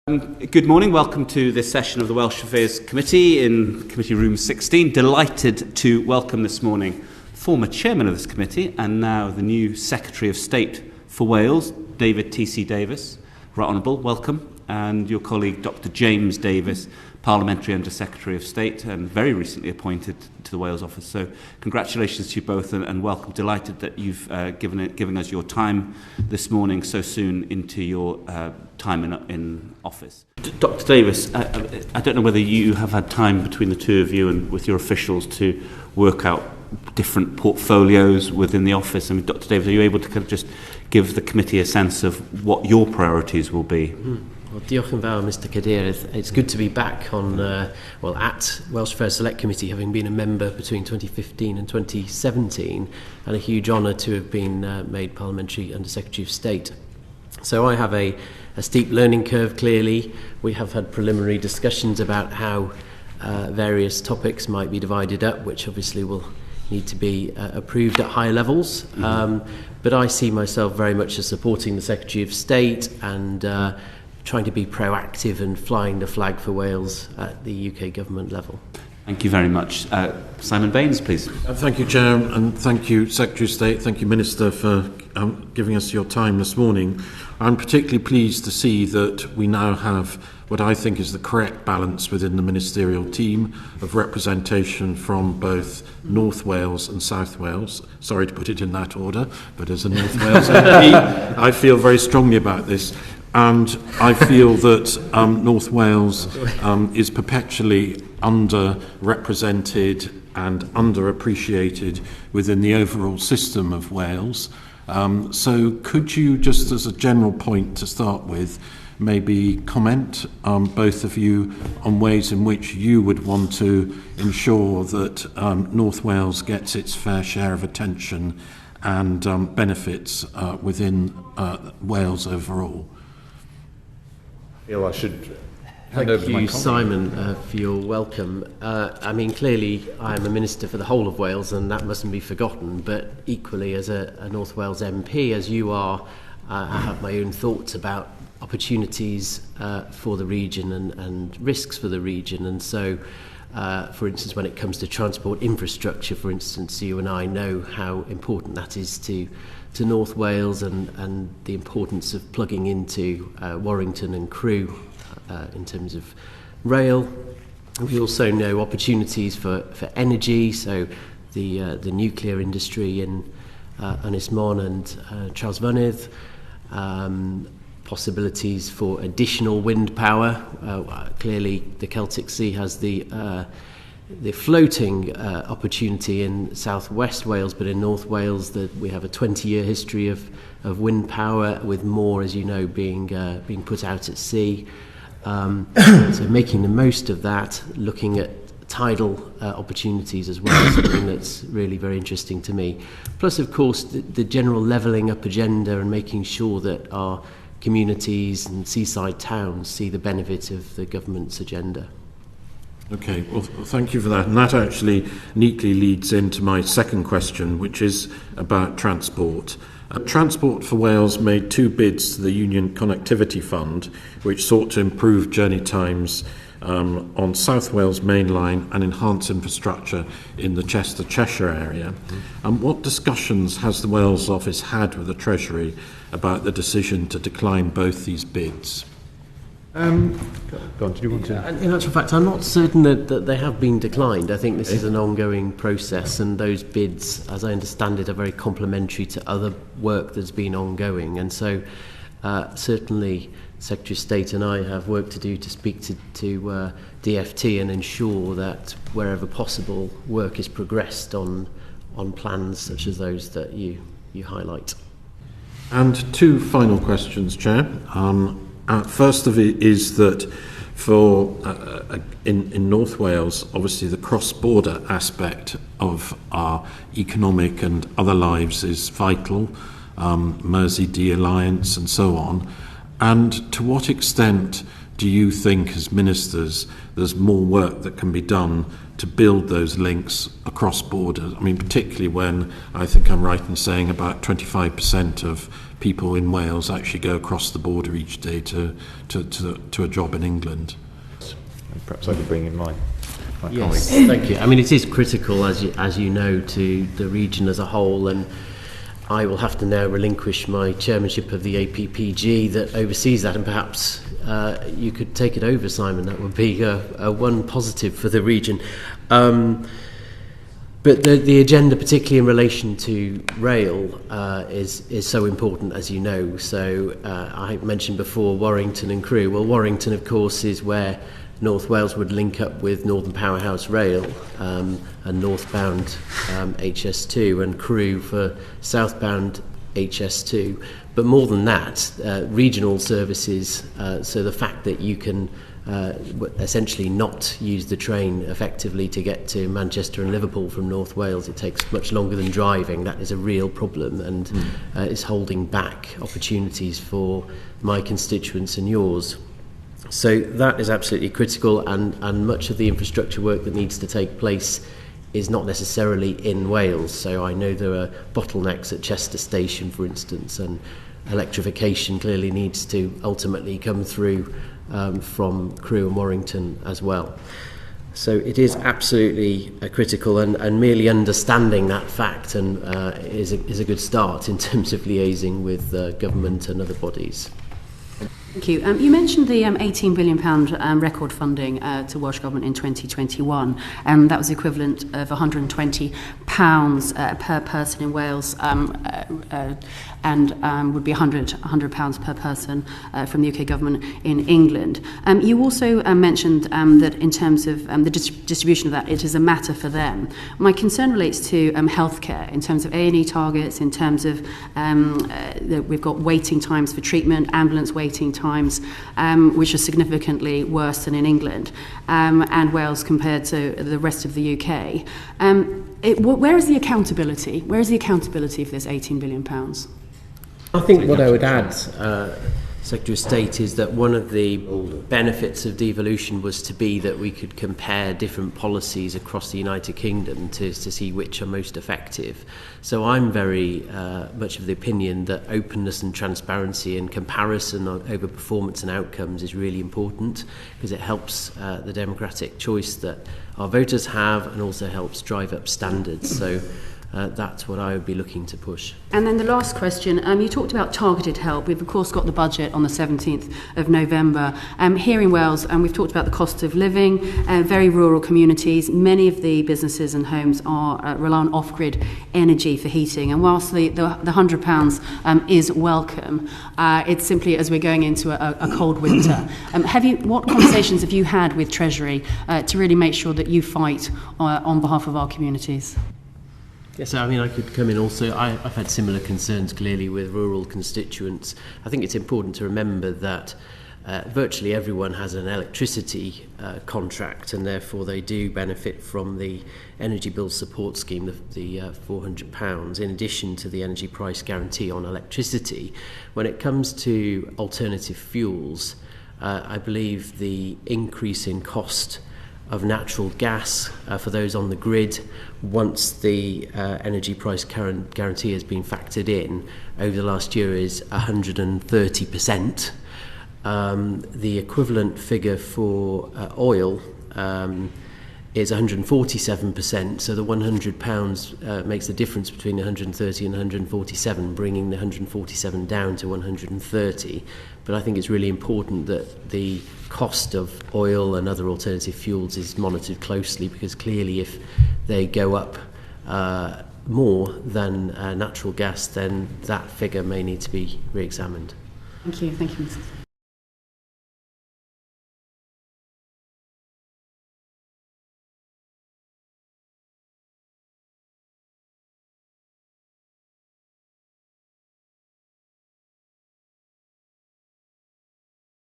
Good morning, welcome to this session of the Welsh Affairs Committee in Committee Room 16. Delighted to welcome this morning former chairman of this committee and now the new Secretary of State for Wales, David T.C. Davis. Right Honourable, welcome. And your colleague Dr James Davis, Parliamentary Under Secretary of State and very recently appointed to the Wales office. So congratulations to you both and welcome. Delighted that you've given us your time this morning so soon into your time in office. Dr Davis, I don't know whether you have had time between the two of you and with your officials to work out different portfolios within the office. I mean, Dr Davis, are you able to kind of just give the committee a sense of what your priorities will be? Well, diolch yn fawr, Mr Cadeirydd. It's good to be back on, at Welsh Affairs Select Committee, having been a member between 2015 and 2017, and a huge honour to have been made Parliamentary Under Secretary of State. So I have a steep learning curve, clearly. We have had preliminary discussions about how various topics might be divided up, which obviously will need to be approved at higher levels. But I see myself very much as supporting the Secretary of State and trying to be proactive and flying the flag for Wales at the UK government level. Thank you very much. Simon Baynes, please. Thank you, Chair, and thank you, Secretary of State. Thank you, Minister, for giving us your time this morning. I'm particularly pleased to see that we now have what I think is the correct balance within the ministerial team of representation from both North Wales and South Wales. Sorry to put it in that order, but as a North Wales MP, I feel very strongly about this. And I feel that North Wales is perpetually underrepresented and underappreciated within the overall system of Wales. So could you, just as a general point to start with, maybe comment, both of you, on ways in which you would want to ensure that North Wales gets its fair share of attention and benefits within Wales overall? I should hand over to my colleague. Thank you, Simon, for your welcome. I mean, clearly, I'm a minister for the whole of Wales, and that mustn't be forgotten. But equally, as a North Wales MP, as you are, I have my own thoughts about opportunities for the region and risks for the region. And so, for instance, when it comes to transport infrastructure, for instance, you and I know how important that is to North Wales and the importance of plugging into Warrington and Crewe in terms of rail. We also know opportunities for energy, so the nuclear industry in Ynys Môn and Trawsfynydd, possibilities for additional wind power. Clearly, the Celtic Sea has the floating opportunity in southwest Wales, but in North Wales we have a 20-year history of wind power, with more, as you know, being put out at sea. So making the most of that, looking at tidal opportunities as well, something that's really very interesting to me. Plus, of course, the general levelling up agenda and making sure that our communities and seaside towns see the benefit of the government's agenda. Okay, well, thank you for that. And that actually neatly leads into my second question, which is about transport. Transport for Wales made two bids to the Union Connectivity Fund, which sought to improve journey times on South Wales Main Line and enhance infrastructure in the Chester-Cheshire area. And what discussions has the Wales office had with the Treasury about the decision to decline both these bids? Go on, did you want to? In actual fact, I'm not certain that they have been declined. I think this is an ongoing process, and those bids, as I understand it, are very complementary to other work that's been ongoing. And so, certainly, Secretary of State and I have work to do to speak to DFT and ensure that wherever possible, work is progressed on plans such as those that you highlight. And two final questions, Chair. First of it is that for in North Wales, obviously the cross-border aspect of our economic and other lives is vital, Mersey-Dee Alliance and so on. And to what extent do you think, as ministers, there's more work that can be done to build those links across borders? I mean, particularly when I think I'm right in saying about 25% of people in Wales actually go across the border each day to a job in England. And perhaps I could bring in my Yes, colleague. thank you. I mean, it is critical, as you know, to the region as a whole, and I will have to now relinquish my chairmanship of the APPG that oversees that, and perhaps you could take it over, Simon. That would be a one positive for the region. But the agenda, particularly in relation to rail, is so important, as you know. So I mentioned before Warrington and Crewe. Well, Warrington, of course, is where North Wales would link up with Northern Powerhouse Rail and northbound HS2, and Crewe for southbound HS2. But more than that, regional services, so the fact that you can essentially not use the train effectively to get to Manchester and Liverpool from North Wales, it takes much longer than driving. That is a real problem, and is holding back opportunities for my constituents and yours. So that is absolutely critical, and much of the infrastructure work that needs to take place is not necessarily in Wales. So I know there are bottlenecks at Chester Station, for instance, and electrification clearly needs to ultimately come through from Crewe and Warrington as well. So it is absolutely critical, and merely understanding that fact is a good start in terms of liaising with government and other bodies. Thank you. You mentioned the £18 billion record funding to Welsh Government in 2021, and that was equivalent of £120 per person in Wales, and would be £100 per person from the UK Government in England. You also mentioned that in terms of the distribution of that, it is a matter for them. My concern relates to healthcare, in terms of A&E targets, in terms of that we've got waiting times for treatment, ambulance waiting times, which are significantly worse than in England and Wales compared to the rest of the UK. Where is the accountability? Where is the accountability for this £18 billion? I think what I would add, Secretary of State, is that one of the benefits of devolution was to be that we could compare different policies across the United Kingdom to see which are most effective. So I'm very much of the opinion that openness and transparency and comparison over performance and outcomes is really important, because it helps the democratic choice that our voters have, and also helps drive up standards. So that's what I would be looking to push. And then the last question, you talked about targeted help. We've of course got the budget on the 17th of November. Here in Wales, and we've talked about the cost of living, very rural communities. Many of the businesses and homes rely on off-grid energy for heating. And whilst the £100 is welcome, it's simply as we're going into a cold winter. What conversations have you had with Treasury to really make sure that you fight on behalf of our communities? Yes, I mean, I could come in also. I've had similar concerns, clearly, with rural constituents. I think it's important to remember that virtually everyone has an electricity contract, and therefore they do benefit from the energy bill support scheme, the £400, in addition to the energy price guarantee on electricity. When it comes to alternative fuels, I believe the increase in cost of natural gas for those on the grid, once the energy price guarantee has been factored in over the last year, is 130%. The equivalent figure for oil is 147%, so the £100 makes the difference between 130 and 147, bringing the 147 down to 130. But I think it's really important that the cost of oil and other alternative fuels is monitored closely, because clearly if they go up more than natural gas, then that figure may need to be re-examined. Thank you, Mrs.